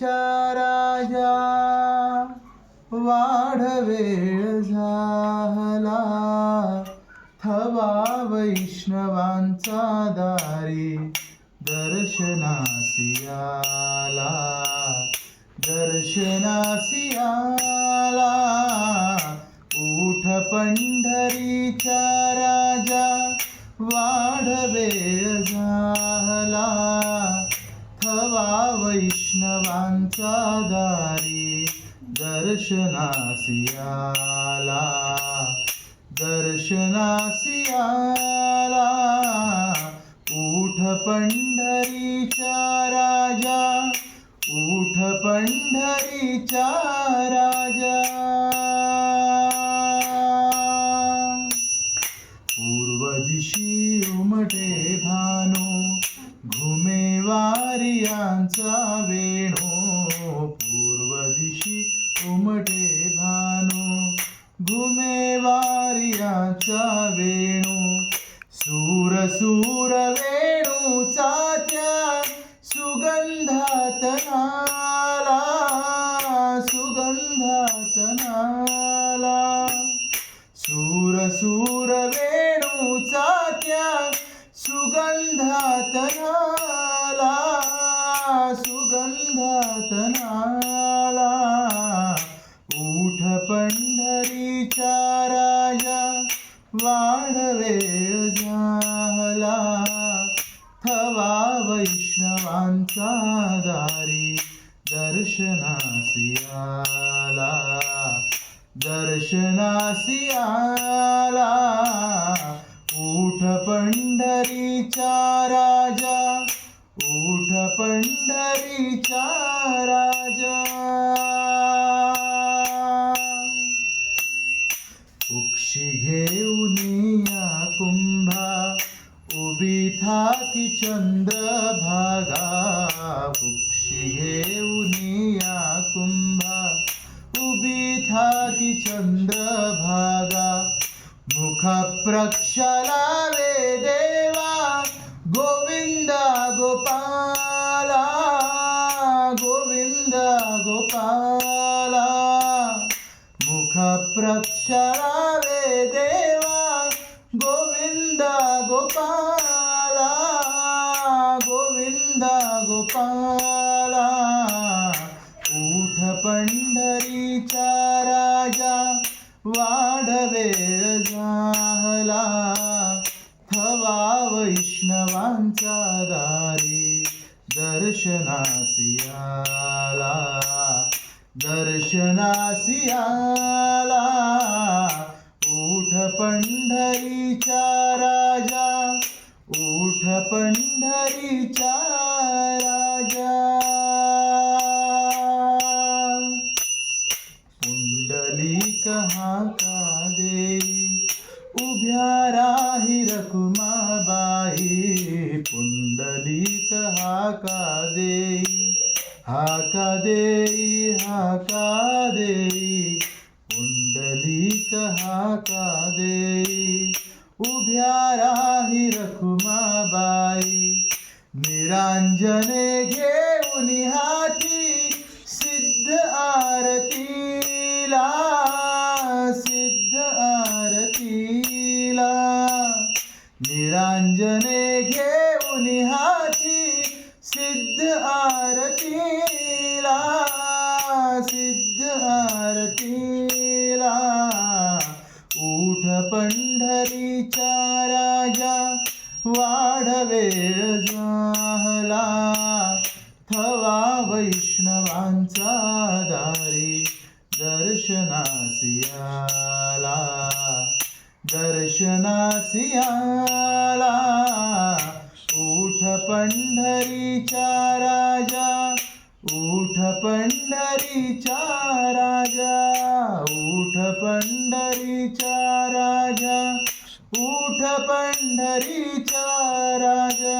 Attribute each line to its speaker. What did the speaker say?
Speaker 1: राजा वाढवेळ झाला थवा वैष्णवांचा दारी दर्शनासी आला दर्शनासी आला उठ पंढरीचा राजा वाढवेळ झाला थवा वैष्णवांचा दारी दर्शनासी आला दर्शनासी आला उठ पंढरीचा राजा उठ पंढरीचा राजा पूर्व दिशी उमटे भानो घुमे वारियांचा वेणू पूर्व दिशी उमटे भानो घुमे वारियांचा वेणू सूर सूर वेणूचा त्या सुगंधात नाला सुगंधात नाला सूर सूर वेणूचा त्या सुगंधात नाला सुगंधात नाला उठ पंढरीचा राजा वाढवेळ झाला थवा वैष्णवांचा दारी दर्शनासी आला दर्शनासी आला उठ पंढरीचा राजा उठ पंढरीचा राजा उक्षी घेऊन या कुंभा उभी थाकी चंद्रभागा उक्षी घेऊन या कुंभा उभी थाकी चंद्रभागा मुख प्रक्षालावे देवा गोविंदा गोपाला गोविंदा गोपाला मुख प्रक्षालावे देवा गोविंदा गोपाला गोविंदा गोपाला उठ पंढरीचा राजा वाढवेळ झाला थवा वैष्णवांचा दारी दर्शनासी आला दर्शनासी आला उठ पंढरीचा राजा उठ पंढरीचा राजा पुंडलिक हाका देई उभ्या राही रखुमाबाई पुंडलिक हाका देई हाका देई हाका देई पुंडलिक हाका देई उभ्या राही रखुमाबाई निरांजने घेऊन हाती सिद्ध आरतीला सिद्ध आरतीला निरांजने घेऊन हाती सिद्ध आरतीला सिद्ध आरतीला उठ पंढरीचा राजा वाढवेळ झाला थवा वैष्णवांचा दारी दर्शनासी आला दर्शनासी आला उठ पंढरीचा राजा उठ पंढरीचा राजा उठ पंढरीचा राजा उठ पंढरीचा राजा